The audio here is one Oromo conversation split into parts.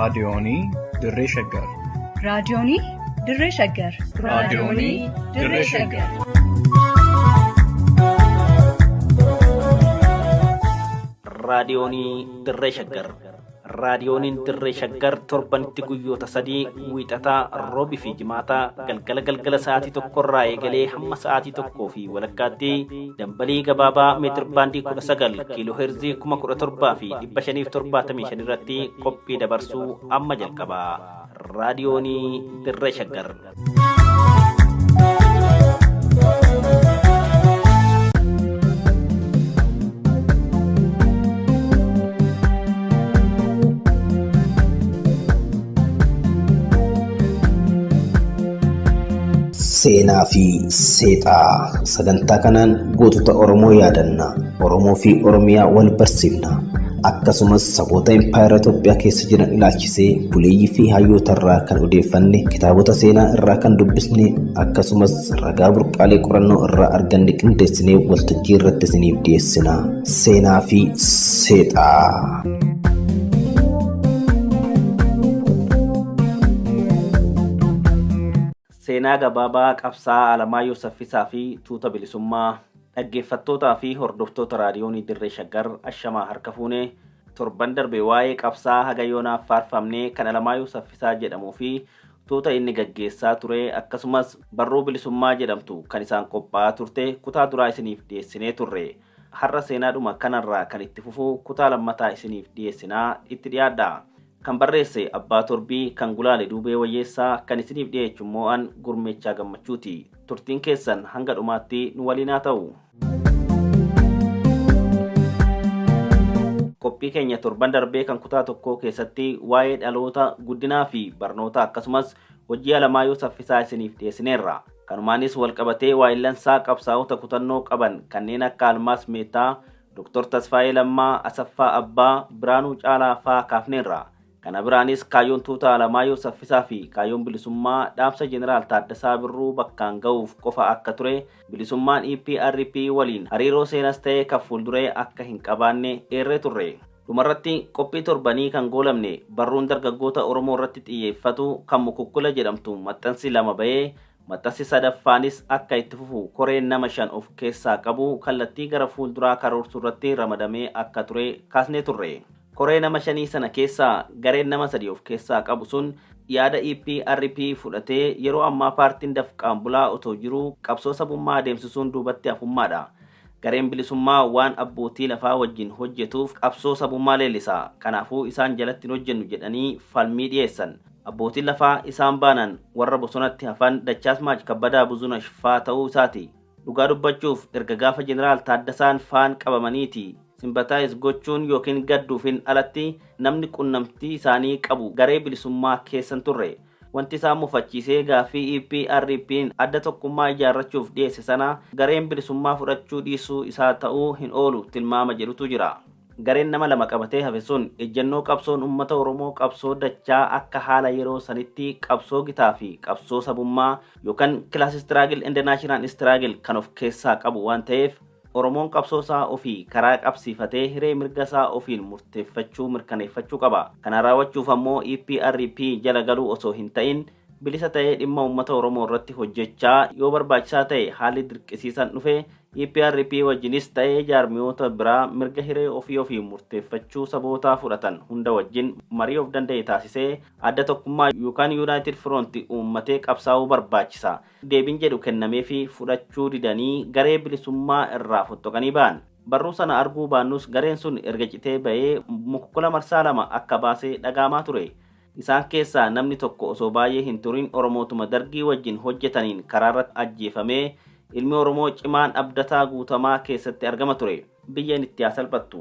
raadiyoonii Dirree Shaggar. raadiyoonii Dirree Shaggar. raadiyoonii Dirree Shaggar. raadiyoonii Dirree Shaggar. raadiyooniin Dirree Shaggar torbanitti guyyoota 3 wiixataa roobii fi jimaataa galgala sa'aatii 1 eegalee hamma sa'aatii 1 fi walakkaatti dambalii gabaabaa meetir baandii 19 kiiloo heerzii 17,575 irratti qophii dabarsuu amma jalqaba. raadiyoonii Dirree Shaggar. Seenaa fi seexaa sagantaa kanaan gootota Oromoo yaadanna. Oromoo fi Oromiyaa wal barsiifna. Akkasumas saboota impaayera Itoophiyaa keessa jiran ilaalchisee buleeyyii fi hayyoota irraa kan odeeffanne, kitaabota seenaa irraa kan dubbisne, akkasumas ragaa burqaalee qorannoo irraa arganne qindeessinee waltajjii irratti isiniif dhiyeessina. Seenaa fi seexaa. Seenaa gabaabaa qabsaa Alamaayyoo Saffisaa fi Tuuta Bilisummaa. Dhaggeeffattootaa fi hordoftoota raadiyoonii Dirree Shaggar ashamaa harka fuunee torban darbe waa'ee qabsaa Hagayoonaaf faarfamnee kan Alamaayyoo Saffisaa jedhamuu fi tuuta inni gaggeessaa ture, akkasumas barruu bilisummaa jedhamtu kan isaan qophaa'aa turte kutaa duraa isiniif dhiyeessinee turre. Har'a seenaadhuma kanarraa kan itti fufu kutaa lammataa isiniif dhiyeessinaa, itti dhiyaadha. Kan barreesse Abbaa Torbii, kan gulaale Duubee Wayyeessaa, kan isiniif dhiyeessu immoo an Gurmeechaa Gammachuuti. Turtiin keessan hanga dhumaatti nu waliin haa ta'u. Qophii keenya torban darbee kan kutaa tokkoo keessatti waa'ee dhaloota, guddinaa fi barnoota akkasumas hojii Alamaayyoo Saffisaa isiniif dhiyeessineerra. Kanumaanis walqabatee waa'illansaa qabsaa'ota kutannoo qaban kanneen akka Almaas Meetaa, Dr. Tasfaayee Lammaa, Asaffaa Abbaa, Biraanuu Caalaa fa'aa kaafneerra. Kana biraanis kaayyoon tuuta Alamaayyoo Saffisaa fi kaayyoon bilisummaa dhaamsa Jeneraal Taaddasaa Birruu bakkaan ga'uuf qofa akka ture, bilisummaan EPRP waliin hariiroo seenas ta'ee kan fuulduree akka hin qabaanne eerree turre. Dhumarratti qophii torbanii kan goolamne barruun dargaggoota Oromoo irratti xiyyeeffatu kan Mukukkula jedhamtu maxxansi 2 ba'ee, maxxansi 3ffaanis akka itti fufu koreen nama 5 of keessaa qabu kallattii gara fuulduraa karoorsuu irratti ramadamee akka ture kaasnee turre. Koree nama 5 sana keessaa gareen nama 3 of keessaa qabu sun yaada EPRP fudhatee yeroo ammaa paartiin dafqaan bulaa otoo jiruu qabsoo sabummaa adeemsisuun duubatti hafummaadha. Gareen bilisummaa waan abbootii lafaa wajjin hojjetuuf qabsoo sabummaa leellisaa. Kanaafuu isaan jalatti hin hojjennu jedhanii falmii dhiyeessan. Abbootiin lafaa isaan baanan warra bosonatti hafan Dachaasmaach Kabbadaa Buzunash fa'aa ta'uu isaati. Dhugaa dubbachuuf erga gaafa Jeneraal Taaddasaan faan qabamaniiti simbataayis gochuun yookiin gadduufin alatti namni qunnamtii isaanii qabu garee bilisummaa keessan turre. Wanti isaan mufachiisee gaaffii EPRP'n adda tokkummaa ijaarrachuuf dhiyeesse sana gareen bilisummaa fudhachuu dhiisuu isaa ta'uu hin oolu tilmaama jedhutu jira. Gareen nama 2 qabatee hafe sun ejjennoo qabsoon uummata Oromoo qabsoo dachaa akka haala yeroo sanitti qabsoo gitaa fi qabsoo sabummaa yookaan class struggle and national struggle kan of keessaa qabu waan ta'eef Oromoon qabsoo isaa ofii karaa qabsiifatee hiree mirga isaa ofiin murteeffachuu mirkaneeffachuu qaba. Kana raawwachuuf ammoo EPRP jala galuu osoo hin ta'in bilisa ta'ee dhimma uummata Oromoo irratti hojjechaa yoo barbaachisaa ta'e haalli dirqisiisan dhufe EPRP wajjinis ta'ee jaarmiyoota biraa mirga hiree ofii murteeffachuu sabootaa fudhatan hunda wajjin marii of danda'e taasisee adda tokkummaa yookaan United Front uummatee qabsaa'uu barbaachisa. Deebiin jedhu kennamee fi fudhachuu didanii garee bilisummaa irraa fottoqanii ba'an. Barruu sana arguu baannus gareen sun erga citee ba'ee Mukukkula marsaa 2 akka baasee dhagaamaa ture. Isaan keessaa namni tokko osoo baay'ee hin turin Oromootuma dargii wajjin hojjetaniin karaarratti ajjeefamee ilmi Oromoo cimaan abdataa guutamaa keessatti argama ture. Biyyeen itti salphattu.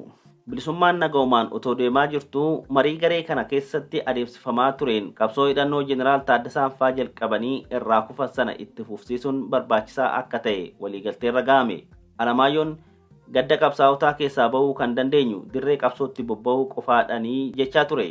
Bilisummaan nagaumaan otoo deemaa jirtu marii garee kana keessatti adeemsifamaa tureen qabsoo hidhannoo Jeneraal Taaddasaan faa jalqabanii irraa kufan sana itti fufsiisuun barbaachisaa akka ta'e waliigalteerra ga'ame. Alamaayyoon gadda qabsaa'otaa keessaa ba'uu kan dandeenyu dirree qabsootti bobba'uu qofaadhanii jechaa ture.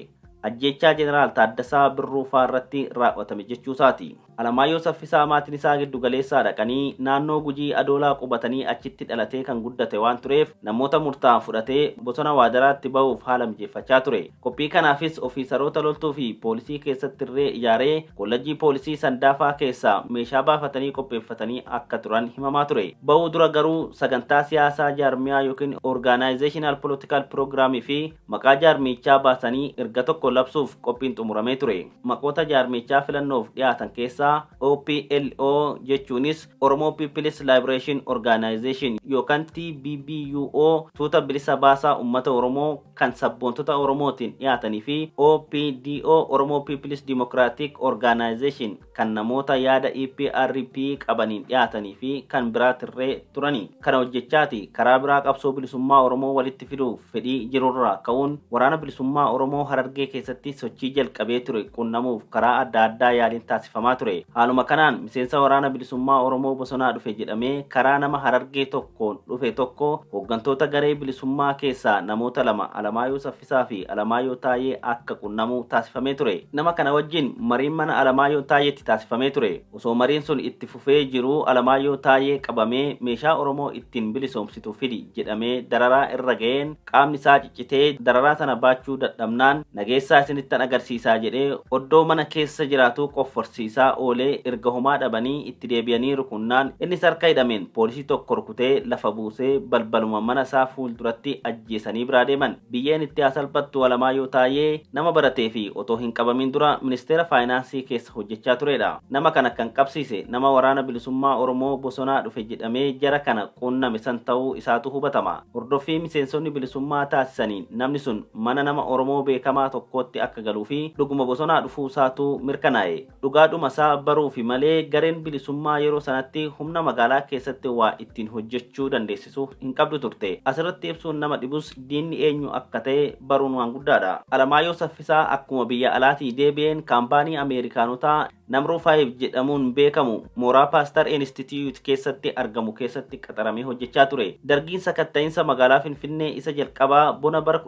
ajjechaa jeneraal Taaddasaa Birruu irratti raawwatame jechuusaati. Alamaayyoo Saffisaa maatiin isaa giddu galeessaa dhaqanii naannoo Gujii Adoolaa qubatanii achitti dhalatee kan guddate waan tureef namoota murtaa'an fudhatee bosona Waadaraatti ba'uuf haala mijeeffachaa ture. Qophii kanaafis ofiisaroota loltuu fi poolisii keessatti irree ijaaree kollejjii poolisii Sandaafaa keessaa meeshaa baafatanii qopheeffatanii akka turan himamaa ture. Ba'uu dura garuu sagantaa siyaasaa jaarmiyaa yookiin Organizational Political Programmii fi maqaa jaarmichaa baasanii erga tokko labsuuf qophiin xumuramee ture. Maqoota jaarmichaa filannoof dhiyaatan keessaa OPLO jechuunis Oromoo People's Liberation Organization yookaan TBBUO tuuta bilisa baasaa uummata Oromoo kan sabboontota Oromootiin dhiyaatanii fi OPDO Oromoo People's Democratic Organization kan namoota yaada EPRP qabaniin dhiyaatanii fi kan biraatirree turani. Kana hojjechaati karaa biraa qabsoo bilisummaa Oromoo walitti fiduuf fedhii jirurraa ka'uun waraana bilisummaa Oromoo Harargee keessatti sochii jalqabee ture qunnamuuf karaa adda addaa yaaliin taasifamaa ture. Haaluma kanaan miseensa waraana bilisummaa Oromoo bosonaa dhufe jedhamee karaa nama Harargee tokkoon dhufe tokko hooggantoota garee bilisummaa keessaa namoota lama Alamaayyoo Saffisaa fi Alamaayyoo Taayee akka qunnamu taasifamee ture. Nama kana wajjin mariin mana Alamaayyoo Taayeetti taasifamee ture. Osoo mariin sun itti fufee jiru Alamaayyoo Taayee qabamee meeshaa Oromoo ittiin bilisoomsitu fidi jedhamee dararaa irra ga'een qaamni isaa ciccitee dararaa sana baachuu dadhabnaan nageessaa isinittan agarsiisaa jedhee oddoo mana keessa jiraatu qofforsiisaa oolee erga homaa dhabanii itti deebi'anii rukunnaan inni sarka hidhameen poolisii tokko rukutee lafa buusee balbaluma mana isaa fuulduratti ajjeesanii biraa deeman. Biyyeen itti hasalphattu Alamaayyoo Taayee nama baratee fi otoo hin qabamin dura ministeera faayinaansii keessa hojjechaa turedha. Nama kana kan qabsiise nama waraana bilisummaa Oromoo bosonaa dhufe jedhamee jara kana qunname san ta'uu isaatu hubatama. Hordoffii miseensonni bilisummaa taasisaniin namni sun mana nama Oromoo beekamaa tokkootti akka galuu fi dhuguma bosonaa dhufuu isaatu mirkanaa'e. Dhugaadhuma isaa baruufi malee gareen bilisummaa yeroo sanatti humna magaalaa keessatti waa ittiin hojjechuu dandeessisu hin qabdu turte. Asirratti ibsuun nama dhibus diinni eenyu akka ta'e baruun waan guddaadha. Alamaayyoo Saffisaa akkuma biyya alaatii deebi'een kaampaanii Ameerikaanotaa Namruu 5 jedhamuun beekamu mooraa Pastor Institute keessatti argamu keessatti qaxaramee hojjechaa ture. Dargiin sakatta'iinsa magaalaa Finfinnee isa jalqabaa bona bara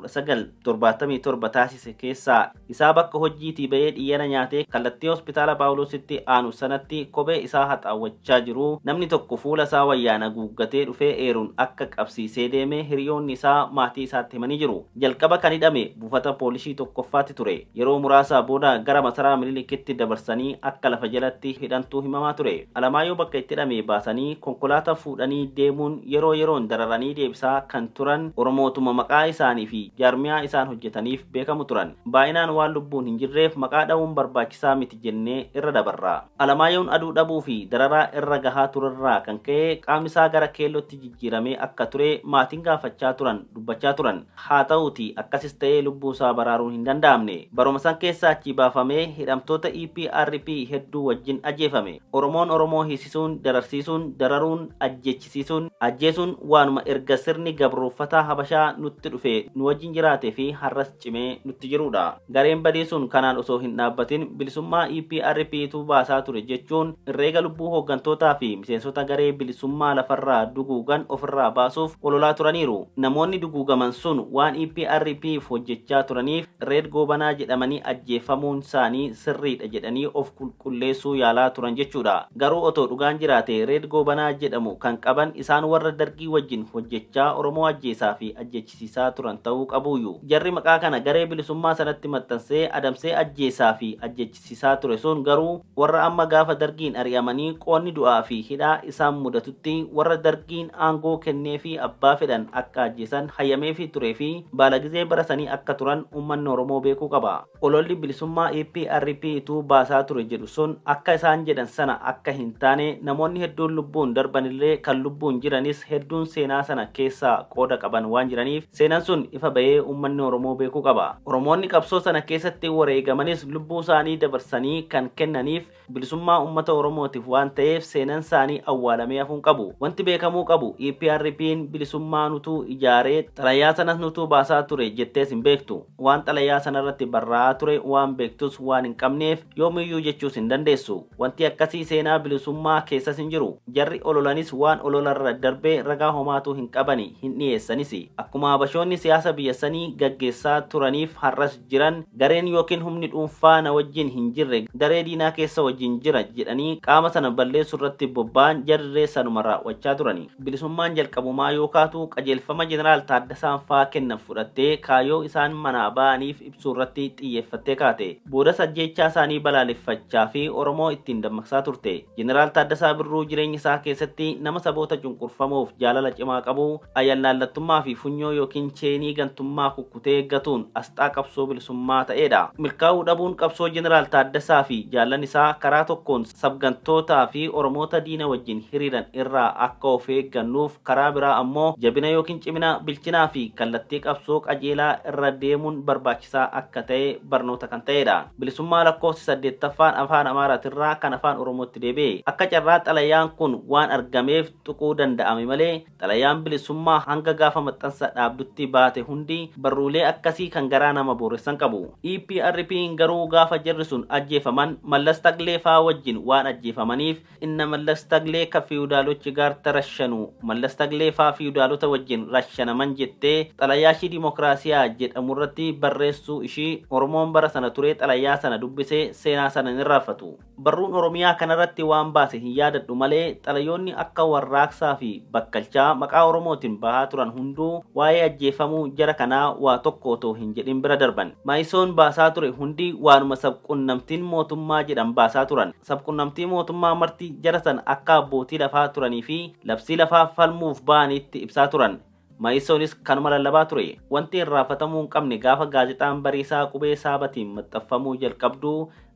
1977 taasise keessaa isaa bakka hojiitii ba'ee dhiyyana nyaatee kallattii hospitaala Paawuloositti aanu sanatti kophee isaa haxaawwachaa jiru namni tokko fuula isaa wayyaana guuggatee dhufee eeruun akka qabsiisee deemee hiriyoonni isaa maatii isaatti himanii jiru. Jalqaba kan hidhame buufata poolisii tokkoffaatti ture. Yeroo muraasaa booda gara masaraa Minilikitti dabarsanii akka lafa jalatti hidhantuu himamaa ture. Alamaayyoo bakka itti hidhame baasanii konkolaataa fuudhanii deemuun yeroo yeroon dararanii deebisaa kan turan Oromootuma maqaa isaanii fi jaarmiyaa isaan hojjetaniif beekamu turan. Baay'inaan waan lubbuun hin jirreef maqaa dha'uun barbaachisaa miti jennee irra dabarra. Alamaayyoon aduu dhabuu fi dararaa irra gahaa turerraa kan ka'e qaamni isaa gara keellootti jijjiiramee akka ture maatiin gaafachaa turan dubbachaa turan. Haa ta'uuti akkasis ta'ee lubbuu isaa baraaruun hin danda'amne. Baruma san keessaa achi baafamee hidhamtoota EPRP hedduu wajjin ajjeefame. Oromoon Oromoo hiisisuun, dararsiisuun, dararuun, ajjechisiisuun, ajjeesuun waanuma erga sirni gabrooffataa Habashaa nutti dhufe nu wajjin jiraatee fi har'as cimee nutti jirudha. Gareen badiisuun kanaan osoo hin dhaabbatin bilisummaa EPRPtu baasaa ture jechuun herreega lubbuu hooggantootaa fi miseensota garee bilisummaa lafarraa duguugan ofirraa baasuuf ololaa turaniiru. Namoonni duguugaman sun waan EPRPf hojjechaa turaniif Reed Goobanaa jedhamanii ajjeefamuun isaanii sirriidha jedhanii of qulqulleessuu yaalaa turan jechuudha. Garuu otoo dhugaan jiraate Reed Goobanaa jedhamu kan qaban isaan warra dargii wajjin hojjechaa Oromoo ajjeesaa fi ajjechisiisaa turan ta'uu qabuuyyu. Jarri maqaa kana garee bilisummaa sanatti maxxansee adamsee ajjeesaa fi ajjechisiisaa ture sun garuu warra amma gaafa dargiin ari'amanii qoonni du'aa fi hidhaa isaan mudatutti warra dargiin aangoo kennee fi abbaa fedhan akka ajjeesan hayyamee fi turee fi baalagizee barasanii akka turan uummanni Oromoo beekuu qaba. Ololli bilisummaa EPRPtu baasaa ture jedhu sun akka isaan jedhan sana akka hin taane namoonni hedduun lubbuun darbanillee kan lubbuun jiranis hedduun seenaa sana keessaa qooda qaban waan jiraniif seenaan sun ifa bahee uummanni Oromoo beekuu qaba. Oromoonni qabsoo sana keessatti wareegamanis lubbuu isaanii dabarsanii kan kennaniif bilisummaa uummata Oromootiif waan ta'eef seenaan isaanii awwaalamee hafuun qabu. Wanti beekamuu qabu EPRP'n bilisummaa nutuu ijaaree xalayaa sanas nutuu baasaa ture jettees hin beektu. Waan xalayaa sanarratti barraa'aa ture waan beektus waan hin qabneef yoomiyyuu jechuudha. jechuus hin dandeessu. Wanti akkasii seenaa bilisummaa keessas hin jiru. Jarri ololanis waan ololarra darbee ragaa homaatu hin qabani hin dhiyeessanis. Akkuma habashoonni siyaasa biyyasanii gaggeessaa turaniif har'as jiran gareen yookiin humni dhuunfaa na wajjin hin jirre daree diinaa keessa wajjin jira jedhanii qaama sana balleessuu irratti bobba'an jarree sanuma raawwachaa turani. Bilisummaan jalqabumaa yoo kaatu qajeelfama jeneraal Taaddasaan fa'aa kennan fudhattee kaayoo isaan manaa ba'aniif ibsuu irratti xiyyeeffattee kaate. Booda ajjeechaa isaanii balaaleffachaa fi Oromoo ittiin dammaqsaa turte. Jeneraal Taaddasaa Birruu jireenya isaa keessatti nama saboota cunqurfamoof jaalala cimaa qabu, ayyaalaallattummaa fi funyoo yookiin cheenii gantummaa kukkutee eeggatuun asxaa qabsoo bilisummaa ta'edha. Milkaa'uu dhabuun qabsoo jeneraal Taaddasaa fi jaallan isaa karaa tokkoon sabgantootaa fi Oromoota diina wajjin hiriiran irraa akka of eeggannuuf, karaa biraa ammoo jabina yookiin cimina bilchinaa fi kallattii qabsoo qajeelaa irra deemuun barbaachisaa akka ta'e barnoota kan ta'edha. Bilisummaa lakkoofsi 8ffaan afaan Amaaraatirraa kan afaan Oromootti deebi'e. Akka carraa xalayaan kun waan argameef tuquu danda'ame malee xalayaan bilisummaa hanga gaafa maxxansa dhaabdutti baate hundi barruulee akkasii kan garaa nama booressan qabu. EPRP'n garuu gaafa jarri sun ajjeefaman Mallas Taglee fa'aa wajjin waan ajjeefamaniif inna Mallas Taglee ka fiiwudaalochi gaar tarashanu Mallas Taglee fa'aa fiiwudaalota wajjin rashanaman jettee xalayaashii dimokiraasiyaa jedhamurratti barreessuu ishii Oromoon bara sana ture xalayaa sana dubbisee seenaa sana hin raafatu. Barruun Oromiyaa kanarratti waan baase hin yaadadhu malee xalayoonni akka warraaqsaa fi bakkalchaa maqaa Oromootiin bahaa turan hunduu waa'ee ajjeefamuu jara kanaa waa tokko otoo hin jedhin bira darban. Maayisoon baasaa ture hundi waanuma sabqunnamtiin mootummaa jedhan baasaa turan. Sabqunnamtii mootummaa marti jara san akka abbootii lafaa turanii fi labsii lafaa falmuuf ba'anitti ibsaa turan. Maayisoonis kanuma lallabaa ture. Wanti irraafatamuu hin qabne gaafa gaazexaan Bariisaa qubee saabatiin maxxanfamuu jalqabdu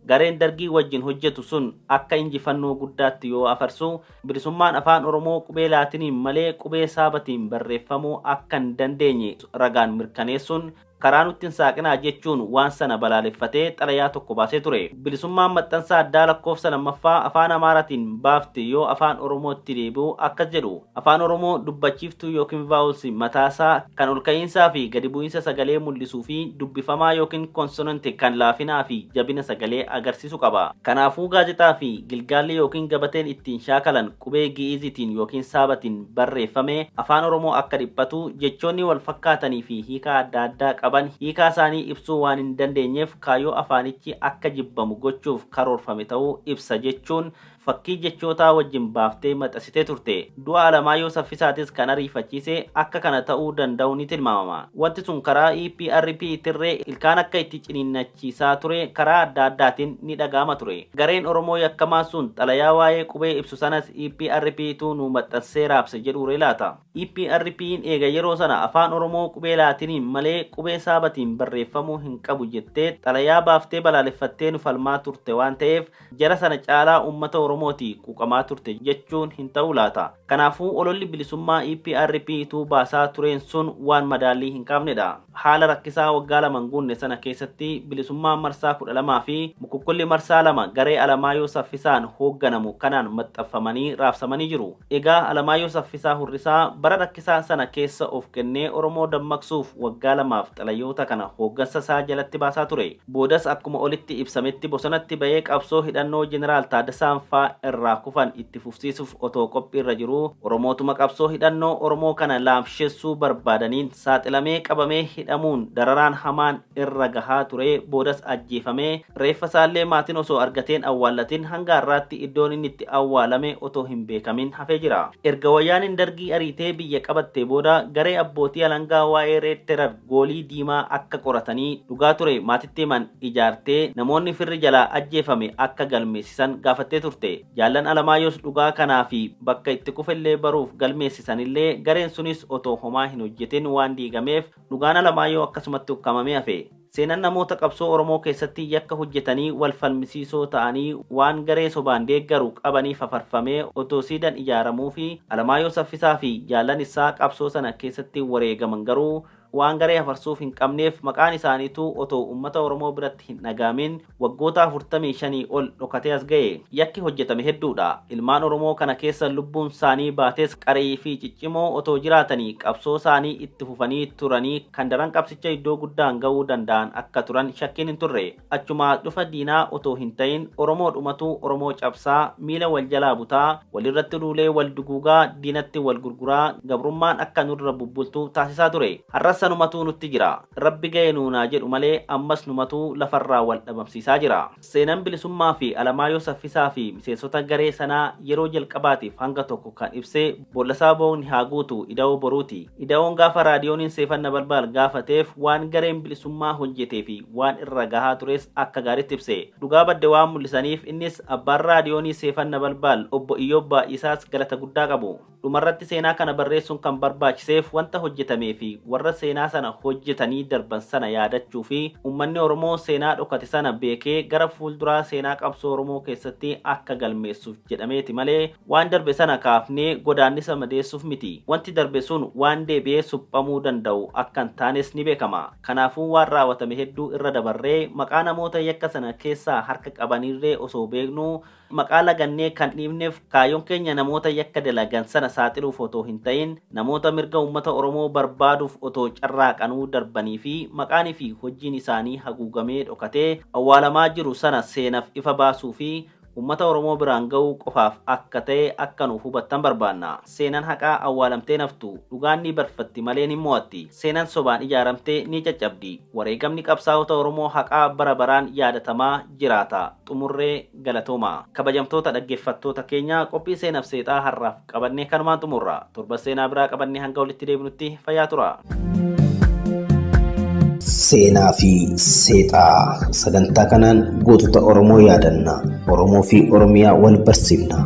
gareen dargii wajjin hojjetu sun akka injifannoo guddaatti yoo afarsu bilisummaan afaan Oromoo qubee laatiniin malee qubee saabatiin barreeffamuu akka hin dandeenye ragaan mirkaneessuun karaa nutti hin saaqinaa jechuun waan sana balaaleffatee xalayaa tokko baasee ture. Bilisummaan maxxansa addaa lakkoofsa lammaffaa afaan Amaaraatiin baafte yoo afaan Oromootti deebi'u akkas jedhu. Afaan Oromoo dubbachiiftuu yookiin vaawulsi mataasaa kan ol ka'iinsaa fi gadi bu'iinsa sagalee mul'isuu fi dubbifamaa yookiin konsonanti kan laafinaa fi jabina sagalee agarsiisu qaba. Kanaafuu gaazexaa fi gilgaalli yookiin gabateen ittiin shaakalan qubee gi'izitiin yookiin saabatiin barreeffame afaan Oromoo akka dhiphatu jechoonni wal fakkaatanii fi hiika adda addaa qaban hiikaa isaanii ibsuu waan hin dandeenyeef kaayyoo afaanichi akka jibbamu gochuuf karoorfame ta'uu ibsa jechuun fakkii jechootaa wajjin baaftee maxxansitee turte. Du'a Alamaayyoo Saffisaatis kan ariifachiise akka kana ta'uu danda'u ni tilmaamama. Wanti sun karaa EPRP tirree ilkaan akka itti ciniinnachiisaa ture karaa adda addaatiin ni dhaga'ama ture. Gareen Oromoo yakkamaa sun xalayaa waa'ee qubee ibsu sanas EPRPtu nu maxxansee raabse jedhuure laata. EPRP'n eega yeroo sana afaan Oromoo qubee laatiniin malee qubee saabatiin barreeffamuu hin qabu jettee xalayaa baaftee balaaleffattee nu falmaa turte waan ta'eef jara sana caalaa uummata Oromooti quuqamaa turte jechuun hin ta'u laata. Kanaafuu ololli bilisummaa EPRPtu baasaa tureen sun waan madaallii hin qabnedha. Haala rakkisaa waggaa laman guunne sana keessatti bilisummaan marsaa 12 fi mukukkulli marsaa 2 garee Alamaayyoo Saffisaan hoogganamu kanaan maxxanfamanii raabsamanii jiru. Egaa Alamaayyoo Saffisaa Hurrisaa bara rakkisaa sana keessa of kennee Oromoo dammaqsuuf waggaa 2 xalayoota kana hooggansa isaa jalatti baasaa ture. Boodas akkuma olitti ibsametti bosonatti bahee qabsoo hidhannoo jeneraal Taaddasaan irraa kufan itti fufsiisuuf otoo qophiirra jiru Oromootuma qabsoo hidhannoo Oromoo kana laamsheessuu barbaadaniin saaxilamee qabamee hidhamuun dararaan hamaan irra gahaa ture. Boodas ajjeefamee reeffa isaallee maatiin osoo argateen awwaallatiin hanga har'aatti iddoon inni itti awwaalame otoo hin beekamin hafee jira. Erga wayyaaniin dargii ariitee biyya qabatte booda garee abbootii alangaa waa'ee Reed Terar goolii diimaa akka qoratanii dhugaa ture maatitti himan ijaartee namoonni firri jalaa ajjeefame akka galmeessisan gaafattee turte. Jaallan Alamaayyoos dhugaa kanaa fi bakka itti kufellee baruuf galmeessisanillee gareen sunis otoo homaa hin hojjetin waan diigameef dhugaan Alamaayyoo akkasumatti ukkamamee hafe. Seenaan namoota qabsoo Oromoo keessatti yakka hojjetanii wal falmisiisoo ta'anii waan garee sobaan deeggaru qabanii fafarfamee otoo siidan ijaaramuu fi Alamaayyoo Saffisaa fi jaallan isaa qabsoo sana keessatti wareegaman garuu waan garee afarsuuf hin qabneef maqaan isaaniitu otoo uummata Oromoo biratti hin dhagamin waggoota 45 ol dhokatee as ga'e. Yakki hojjetame hedduudha. Ilmaan Oromoo kana keessa lubbuun isaanii baates qaree fi ciccimoo otoo jiraatanii qabsoo isaanii itti fufanii turanii kan daran qabsicha iddoo guddaan ga'uu danda'an akka turan shakkiin hin turre. Achuma dhufa diinaa otoo hin ta'in Oromoo dhumatu Oromoo cabsaa miila wal jalaa butaa walirratti duulee wal duguugaa diinatti wal gurguraa gabrummaan akka nurra bubbultu taasisaa ture. Har'as sanumatu nutti jira. Rabbi ga'e nuunaa jedhu malee ammas numatu lafarraa wal dhabamsiisaa jira. Seenaan bilisummaa fi Alamaayyoo Saffisaa fi miseensota garee sanaa yeroo jalqabaatiif hanga tokko kan ibsee Bollasaa Boonni haa guutu ida'oo boruuti. Ida'oon gaafa raadiyooniin Seefan Nabalbaal gaafateef waan gareen bilisummaa hojjetee fi waan irra gahaa tures akka gaariitti ibse. Dhugaa badde waan mul'isaniif innis abbaan raadiyoonii Seefan Nabalbaal obbo Iyyoob Baay'isaas galata guddaa qabu. Dhumarratti seenaa kana barreessuun kan barbaachiseef wanta hojjetamee fi warra seenaa sana hojjetanii darban sana yaadachuu fi uummanni Oromoo seenaa dhokate sana beekee gara fuulduraa seenaa qabsoo Oromoo keessatti akka galmeessuuf jedhameeti malee waan darbe sana kaafnee godaannisa madeessuuf miti. Wanti darbe sun waan deebi'ee suphamuu danda'u akka hin taanes ni beekama. Kanaafuu waan raawwatame hedduu irra dabarree maqaa namoota yakka sana keessaa harka qabanirree osoo beeknu maqaa lagannee kan dhiibneef kaayyoon keenya namoota yakka dalagan sana saaxiluuf otoo hin ta'in namoota mirga uummata Oromoo barbaaduuf otoo carraaqanuu darbanii fi maqaanii fi hojiin isaanii haguugamee dhokatee awwaalamaa jiru sana seenaaf ifa baasuu fi uummata Oromoo biraan ga'uu qofaaf akka ta'e akka nuuf hubattan barbaanna. Seenaan haqaa awwaalamtee naftu dhugaan ni barfatti malee ni mo'atti. Seenaan sobaan ijaaramtee ni caccabdi. Wareegamni qabsaa'ota Oromoo haqaa bara baraan yaadatamaa jiraata. Xumurree galatooma. Kabajamtoota dhaggeeffattoota keenya qophii seenaaf seexaa har'aaf qabannee kanumaan xumurra. Torba seenaa biraa qabannee hanga walitti deebinutti fayyaa tura. Seenaa fi seexaa sagantaa kanaan gootota Oromoo yaadanna. Oromoo fi Oromiyaa wal barsiifna.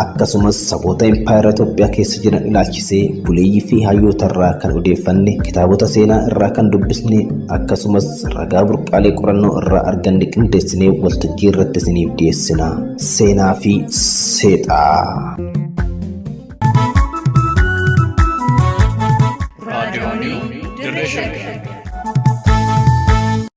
Akkasumas saboota impaayera Itoophiyaa keessa jiran ilaalchisee buleeyyii fi hayyoota irraa kan odeeffanne, kitaabota seenaa irraa kan dubbisne, akkasumas ragaa burqaalee qorannoo irraa arganne qindeessinee waltajjii irratti isiniif dhiyeessina. Seenaa fi seexaa.